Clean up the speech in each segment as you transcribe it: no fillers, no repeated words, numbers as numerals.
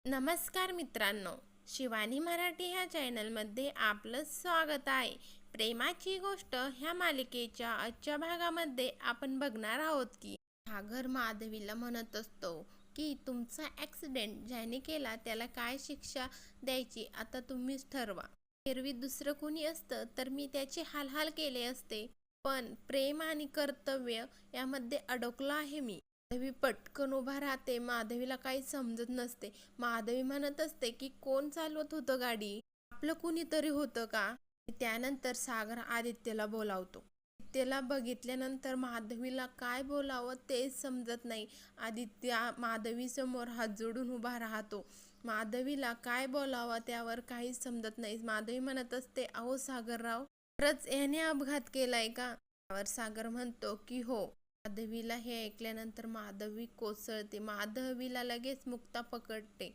नमस्कार मित्रांनो, शिवानी मराठी ह्या चॅनलमध्ये आपलं स्वागत आहे. प्रेमाची गोष्ट ह्या मालिकेच्या आजच्या भागामध्ये आपण बघणार आहोत की सागर माधवीला म्हणत असतो की तुमचा ॲक्सिडेंट ज्याने केला त्याला काय शिक्षा द्यायची आता तुम्हीच ठरवा. एरवी दुसरं कोणी असतं तर मी त्याचे हालहाल केले असते, पण प्रेम आणि कर्तव्य यामध्ये अडकलो आहे मी. माधवी पटकन उभा राहते. माधवीला काही समजत नसते. माधवी म्हणत असते की कोण चालवत होतं गाडी? आपलं कुणीतरी होतं का? त्यानंतर सागर आदित्यला बोलावतो. आदित्यला बघितल्यानंतर माधवीला काय बोलावं तेच समजत नाही. आदित्य माधवी समोर हात जोडून उभा राहतो. माधवीला काय बोलावं त्यावर काहीच समजत नाही. माधवी म्हणत असते, अहो सागरराव, खरंच याने अपघात केलाय का? त्यावर सागर म्हणतो की हो. माधवीला हे ऐकल्यानंतर माधवी कोसळते. माधवीला लगेच मुक्ता पकडते.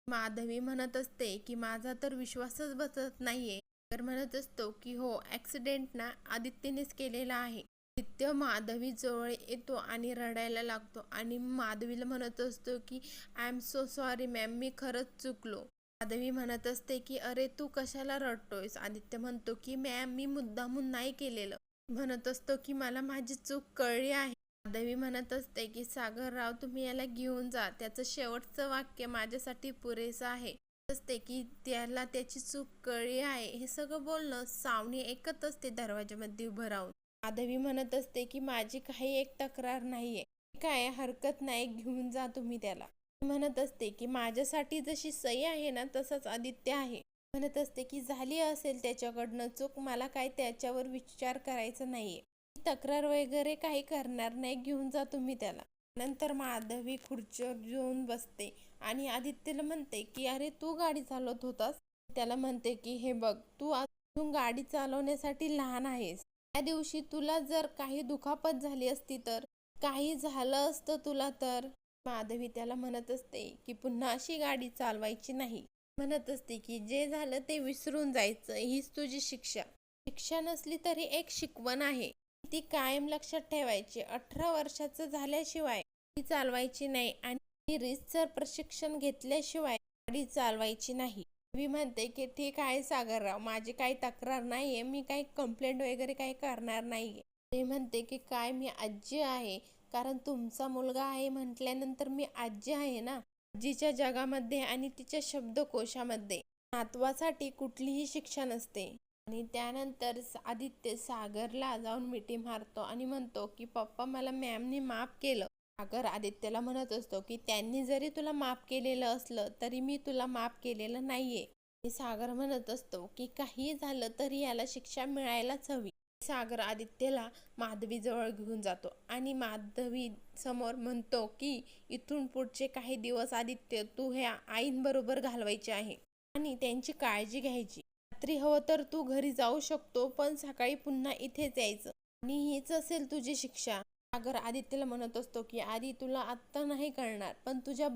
माधवी म्हणत असते की माझा तर विश्वासच बसत नाहीये. तर म्हणत असतो की हो, ॲक्सिडेंट ना आदित्यनेच केलेला आहे. आदित्य माधवी जवळ येतो आणि रडायला लागतो आणि माधवीला म्हणत असतो की I am so sorry ma'am, मी खरंच चुकलो. माधवी म्हणत असते की अरे तू कशाला रडतोयस? आदित्य म्हणतो की मॅम, मी मुद्दामून नाही केलेलं. म्हणत असतो की मला माझी चूक कळली आहे. माधवी म्हणत असते की सागरराव, तुम्ही याला घेऊन जा. त्याचं शेवटचं वाक्य माझ्यासाठी पुरेसं आहे. असते की त्याला त्याची चूक कळली आहे. हे सगळं बोलणं सावनी ऐकत असते दरवाजामध्ये उभं राहून. माधवी म्हणत असते की माझी काही एक तक्रार नाहीये. काय हरकत नाही, घेऊन जा तुम्ही त्याला. म्हणत असते की माझ्यासाठी जशी सई आहे ना तसंच आदित्य आहे. म्हणत असते की झाली असेल त्याच्याकडनं चूक, मला काय त्याच्यावर विचार करायचा नाहीये. तक्रार वगैरे काही करणार नाही, घेऊन जा तुम्ही त्याला. नंतर माधवी खुर्चीवर येऊन बसते आणि आदित्यला म्हणते की अरे तू गाडी चालवत होतास? त्याला म्हणते की हे बघ, तू अजून गाडी चालवण्यासाठी लहान आहेस. त्या दिवशी तुला जर काही दुखापत झाली असती तर, काही झालं असतं तुला तर. माधवी त्याला म्हणत असते की पुन्हा अशी गाडी चालवायची नाही. म्हणत असते की जे झालं ते विसरून जायचं, हीच तुझी शिक्षा. शिक्षा नसली तरी एक शिकवण आहे. ती कायम लक्षात ठेवायची. 18 वर्षाचं झाल्याशिवाय गाडी चालवायची नाही आणि रीतसर प्रशिक्षण घेतल्याशिवाय गाडी चालवायची नाही. मी म्हणते की ठीक आहे सागरराव, माझी काही तक्रार नाहीये, मी काही कंप्लेंट वगैरे काही करणार नाहीये. ते म्हणते की काय, मी आजी आहे, कारण तुमचा मुलगा आहे म्हटल्यानंतर मी आजी आहे ना. आजीच्या जगामध्ये आणि तिच्या शब्दकोशामध्ये नातवासाठी कुठलीही शिक्षा नसते. आणि त्यानंतर आदित्य सागरला जाऊन मिठी मारतो आणि म्हणतो की पप्पा, मला मॅमने माफ केलं. सागर आदित्यला म्हणत असतो की त्यांनी जरी तुला माफ केलेलं असलं तरी मी तुला माफ केलेलं नाहीये. आणि सागर म्हणत असतो की काही झालं तरी याला शिक्षा मिळायलाच हवी. सागर आदित्यला माधवी जवळ घेऊन जातो आणि माधवी समोर म्हणतो की इथून पुढचे काही दिवस आदित्य तू ह्या आईंबरोबर घालवायचे आहे आणि त्यांची काळजी घ्यायची. रात्री हवं तर तू घरी जाऊ शकतो, पण सकाळी पुन्हा इथेच यायचं आणि हीच असेल तुझी शिक्षा. सागर आदित्यला म्हणत असतो की आधी तुला आत्ता नाही कळणार, पण तुझ्या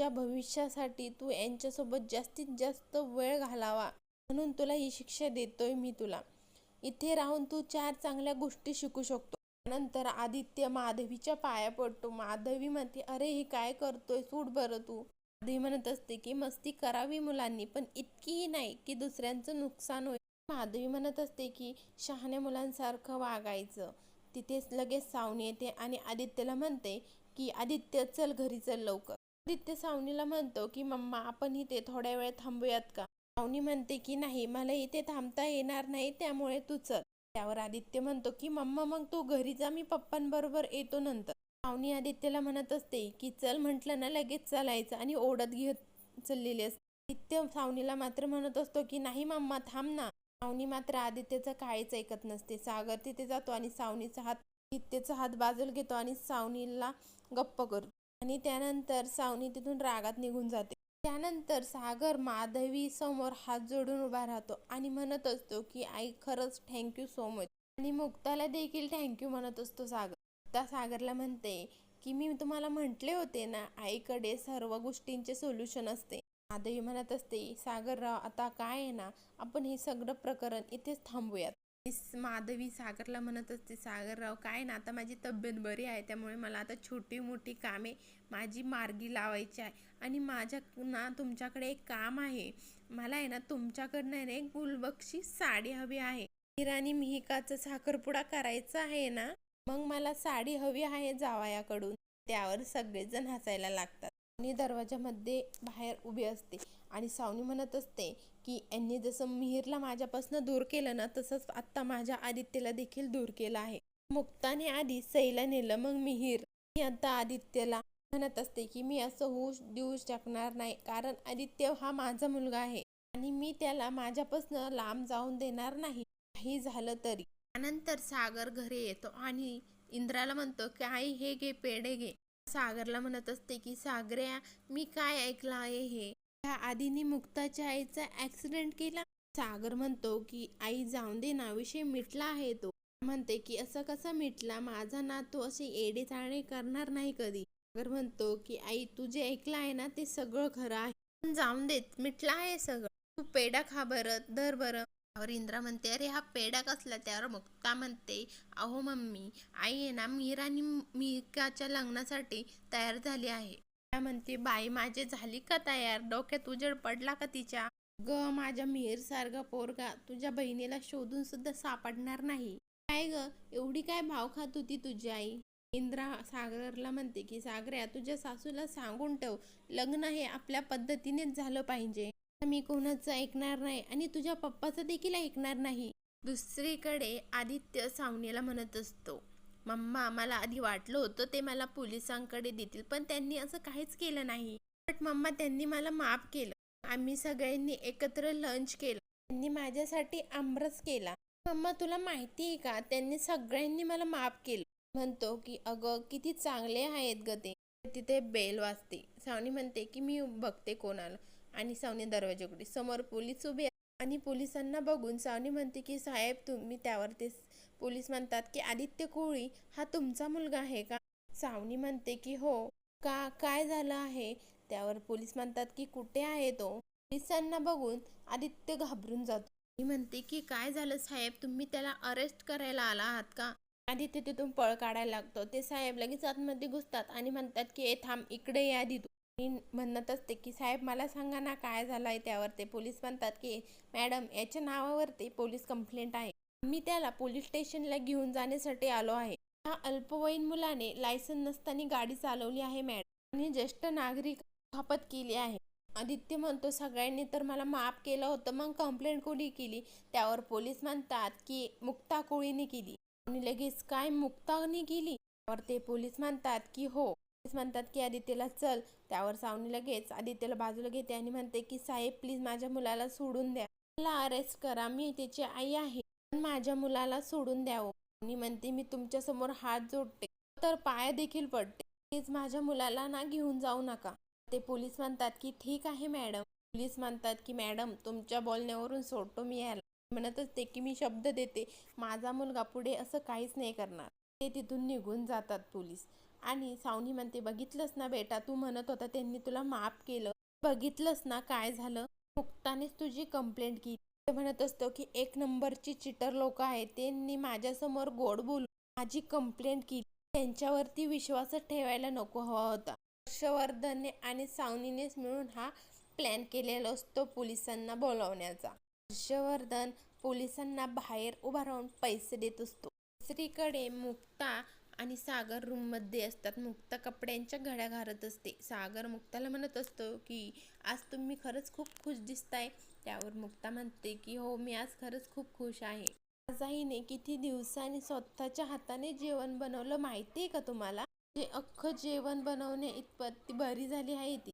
भविष्यासाठी तू यांच्यासोबत जास्तीत जास्त वेळ घालावा म्हणून तुला ही शिक्षा देतोय मी तुला. इथे राहून तू 4 चांगल्या गोष्टी शिकू शकतो. नंतर आदित्य माधवीच्या पाया पडतो. माधवी म्हणते अरे हे काय करतोय, सूट बरं तू. माधवी म्हणत असते की मस्ती करावी मुलांनी, पण इतकीही नाही की दुसऱ्यांचं नुकसान होईल. माधवी म्हणत असते की शहाण्या मुलांसारखं वागायचं. तिथेच लगेच सावनी येते आणि आदित्यला म्हणते की आदित्य चल घरी चल लवकर. आदित्य सावनीला म्हणतो की मम्मा, आपण इथे थोड्या वेळ थांबूयात का? सावनी म्हणते की नाही, मला इथे थांबता येणार नाही, त्यामुळे तू चल. त्यावर आदित्य म्हणतो की मम्मा, मग तू घरी जा, मी पप्पांबरोबर येतो नंतर. सावनी आदित्यला म्हणत असते की चल म्हटलं ना लगेच चालायचं आणि ओढत घेत चाललेली असते. आदित्य सावनीला मात्र म्हणत असतो की नाही मम्मा, थांब ना. सावनी मात्र आदित्यचं काहीच ऐकत नसते. सागर तिथे जातो आणि आदित्यचा हात बाजूला घेतो आणि सावनीला गप्प करतो आणि त्यानंतर सावनी तिथून रागात निघून जाते. त्यानंतर सागर माधवी समोर हात जोडून उभा राहतो आणि म्हणत असतो की आई, खरंच थँक्यू सो मच. आणि मुक्ताला देखील थँक्यू म्हणत असतो सागर. मुक्ता सागरला म्हणते की मी तुम्हाला म्हटले होते ना, आईकडे सर्व गोष्टींचे सोल्युशन असते. माधवी म्हणत असते सागरराव, आता काय आहे ना, आपण हे सगळं प्रकरण इथेच थांबूयात. माधवी सागरला म्हणत असते, सागरराव काय ना, आता माझी तब्येत बरी आहे, त्यामुळे मला आता छोटी मोठी कामे माझी मार्गी लावायची आहे. आणि माझ्या ना तुमच्याकडे एक काम आहे. मला आहे ना तुमच्याकडनं आहे ना एक गुलबक्षी साडी हवी आहे. आणि मिहिकाचा साखरपुडा करायचा आहे ना, मग मला साडी हवी आहे जावयाकडून. त्यावर सगळेजण हसायला लागतात. आणि दरवाजामध्ये बाहेर उभी असते आणि सावनी म्हणत असते की यांनी जसं मिहिरला माझ्यापासून दूर केलं ना, तसंच आत्ता माझ्या आदित्यला देखील दूर केलं आहे. मुक्ताने आधी सईला नेलं, मग मिहिर. मी आता आदित्यला म्हणत असते की मी असं होऊ देऊ शकणार नाही, कारण आदित्य हा माझा मुलगा आहे आणि मी त्याला माझ्यापासून लांब जाऊन देणार नाही, काही झालं तरी. त्यानंतर सागर घरी येतो आणि इंद्राला म्हणतो की आई हे घे, पेढे घे. सागरला म्हणत असते की सागऱ्या, मी काय ऐकलं आहे हे, त्या आधीने मुक्ताच्या आईचा ऍक्सिडेंट केला. सागर म्हणतो की आई जाऊन दे ना, विषय मिटला आहे तो. म्हणते की असं कसं मिटला, माझा नातू असे येडे चाळे करणार नाही कधी. सागर म्हणतो की आई तू जे ऐकलं आहे ना ते सगळं खरं आहे, पण जाऊन देत, मिटलं आहे सगळं. तू पेढा खा बरं, धर बरं. त्यावर इंद्रा म्हणते अरे हा पेढा कसला. त्यावर मुक्ता म्हणते अहो मम्मी, आई आहे ना मीरा आणि मिकाच्या लग्नासाठी तयार झाली आहे. त्या म्हणते बाई माझी झाली का तयार, डोक्यात उजेड पडला का तिच्या. ग माझ्या मिहीर सारखा पोरगा तुझ्या बहिणीला शोधून सुद्धा सापडणार नाही. काय ग एवढी काय भाव खात होती तुझी आई. इंद्रा सागरला म्हणते की सागऱ्या तुझ्या सासूला सांगून ठेव, लग्न हे आपल्या पद्धतीनेच झालं पाहिजे. मी कोणाचं ऐकणार नाही आणि तुझ्या पप्पाचं देखील ऐकणार नाही. दुसरीकडे आदित्य सावनीला म्हणत असतो, मम्मा मला आधी वाटलं होतं ते मला पोलिसांकडे देतील, पण त्यांनी असं काहीच केलं नाही. बट मम्मा त्यांनी मला माफ केलं. आम्ही सगळ्यांनी एकत्र लंच केलं, त्यांनी माझ्यासाठी आमरस केला. मम्मा तुला माहिती आहे का, त्यांनी सगळ्यांनी मला माफ केलं. म्हणतो की अगं किती चांगले आहेत ग ते. तिथे बेल वाजते. सावनी म्हणते की मी बघते कोणाला. आणि सावनी दरवाजा उघडते. समोर पोलीस उभे आणि पोलिसांना बघून सावनी म्हणते की साहेब तुम्ही. त्यावर ते पोलीस म्हणतात की आदित्य कोळी हा तुमचा मुलगा आहे का. सावनी म्हणते की हो का, काय झालं आहे. त्यावर पोलीस म्हणतात की कुठे आहे तो. पोलिसांना बघून आदित्य घाबरून जातो. मी म्हणते की काय झालं साहेब, तुम्ही त्याला अरेस्ट करायला आला आहात का. आदित्य तिथून पळ काढायला लागतो. ते साहेब लगेच आतमध्ये घुसतात आणि म्हणतात की ए थांब, इकडे या आधी तू. मी म्हणत असते की साहेब मला सांगा ना काय झालंय. त्यावर ते पोलीस म्हणतात की मॅडम याच्या नावावरती पोलीस कंप्लेंट आहे, मी त्याला पोलीस स्टेशनला घेऊन जाण्यासाठी आलो आहे. हा अल्पवयीन मुलाने लायसन नसताना गाडी चालवली आहे मॅडम, आणि ज्येष्ठ नागरिक दुखापत केली आहे. आदित्य म्हणतो सगळ्यांनी तर मला माफ केलं होतं, मग कंप्लेंट कोणी केली. त्यावर पोलीस म्हणतात की मुक्ता कोळीने केली. आणि लगेच काय मुक्ताने केली. त्यावर ते पोलीस म्हणतात की हो. पोलीस म्हणतात की आदित्यला चल. त्यावर सावनी लगेच आदित्यला बाजूला घेते आणि म्हणते की साहेब प्लीज माझ्या मुलाला सोडून द्या, मला अरेस्ट करा, मी त्याची आई आहे, पण माझ्या मुलाला सोडून द्यावं. आणि म्हणते मी तुमच्या समोर हात जोडते, तर पाया देखील पडते, प्लीज माझ्या मुलाला ना घेऊन जाऊ नका. ते पोलीस म्हणतात की ठीक आहे मॅडम. पोलीस म्हणतात की मॅडम तुमच्या बोलण्यावरून सोडतो मी याला. म्हणत असते की मी शब्द देते माझा मुलगा पुढे असं काहीच नाही करणार. ते तिथून निघून जातात पोलीस. आणि सावनी म्हणते बघितलंस ना बेटा, तू म्हणत होता त्यांनी तुला माफ केलं, बघितलंस ना काय झालं, मुक्तानेच तुझी कंप्लेंट केली. ते म्हणत असतो की एक नंबरची चिटर लोक आहेत, त्यांनी माझ्यासमोर गोड बोलून माझी कंप्लेंट केली, त्यांच्यावरती विश्वास ठेवायला नको हवा होता. हर्षवर्धनने आणि सावनीनेच मिळून हा प्लॅन केलेला असतो पोलिसांना बोलावण्याचा. हर्षवर्धन पोलिसांना बाहेर उभा राहून पैसे देत असतो. दुसरीकडे मुक्ता आणि सागर रूम मध्ये असतात. मुक्ता कपड्यांच्या घड्या घालत असते. सागर मुक्ताला म्हणत असतो की आज तुम्ही खरंच खूप खुश दिसताय. त्यावर मुक्ता म्हणते की हो मी आज खरंच खूप खुश आहे. आज आईने किती दिवसांनी स्वतःच्या हाताने जेवण बनवलं माहितीये का तुम्हाला. जे अख्खं जेवण बनवणे इतपत ती बरी झाली आहे ती.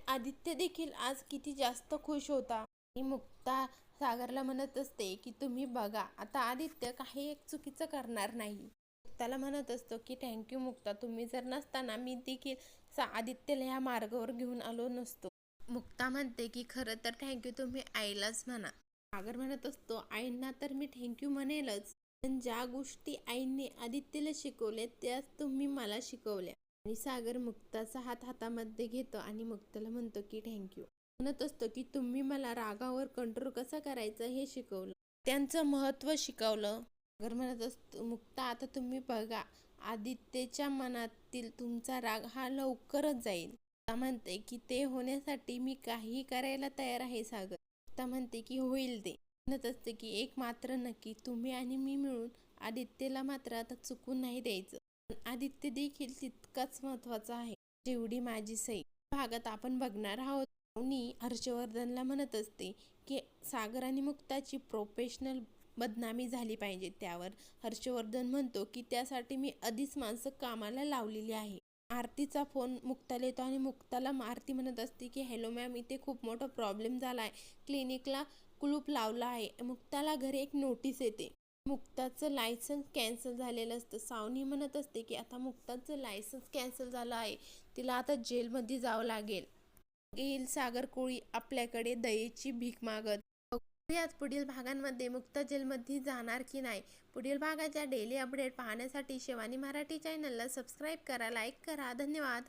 आदित्य देखील आज किती जास्त खुश होता. आणि मुक्ता सागरला म्हणत असते की तुम्ही बघा आता आदित्य काही एक चुकीचं करणार नाही. मुक्ताला म्हणत असतो की थँक्यू मुक्ता, तुम्ही जर नसताना मी देखील आदित्यला ह्या मार्गावर घेऊन आलो नसतो. मुक्ता म्हणते की खरं तर थँक्यू तुम्ही आईलाच म्हणा. सागर म्हणत असतो आईंना तर मी थँक्यू म्हणेलच, पण ज्या गोष्टी आईंनी आदित्यला शिकवल्या त्याच तुम्ही मला शिकवल्या. आणि सागर मुक्ताचा हात हातामध्ये घेतो आणि मुक्ताला म्हणतो की थँक्यू. म्हणत असतो की तुम्ही मला रागावर कंट्रोल कसा करायचा हे शिकवलं. त्यांचं महत्त्व शिकवलं. सागर म्हणत असतो, मुक्ता आता तुम्ही बघा, आदित्यच्या मनातील तुमचा राग हा लवकरच जाईल. मुक्ता म्हणते की ते होण्यासाठी मी काहीही करायला तयार आहे सागर. मुक्ता म्हणते की होईल ते. म्हणत असते की एक मात्र नक्की, तुम्ही आणि मी मिळून आदित्यला मात्र आता चुकून नाही द्यायचं. पण आदित्य देखील तितकाच महत्त्वाचा आहे जेवढी माझी सई. भागात आपण बघणार आहोत अवनी हर्षवर्धनला म्हणत असते की सागर आणि मुक्ताची प्रोफेशनल बदनामी झाली पाहिजे. त्यावर हर्षवर्धन म्हणतो की त्यासाठी मी आधीच माणसं कामाला लावलेली आहे. आरतीचा फोन मुक्ताला येतो आणि मुक्ताला आरती म्हणत असते की हॅलो मॅम, इथे खूप मोठा प्रॉब्लेम झाला आहे, क्लिनिकला कुलूप लावला आहे. मुक्ताला घरी एक नोटीस येते. मुक्ताचं लायसन्स कॅन्सल झालेलं असतं. सावनी म्हणत असते की आता मुक्ताचं लायसन्स कॅन्सल झालं आहे, तिला आता जेलमध्ये जावं लागेल. येईल सागर कोळी आपल्याकडे दयेची भीक मागत. बघूयात पुढील भागांमध्ये मुक्ता जेलमध्ये जाणार की नाही. पुढील भागाच्या डेली अपडेट पाहण्यासाठी शिवानी मराठी चॅनलला सबस्क्राईब करा, लाईक करा. धन्यवाद.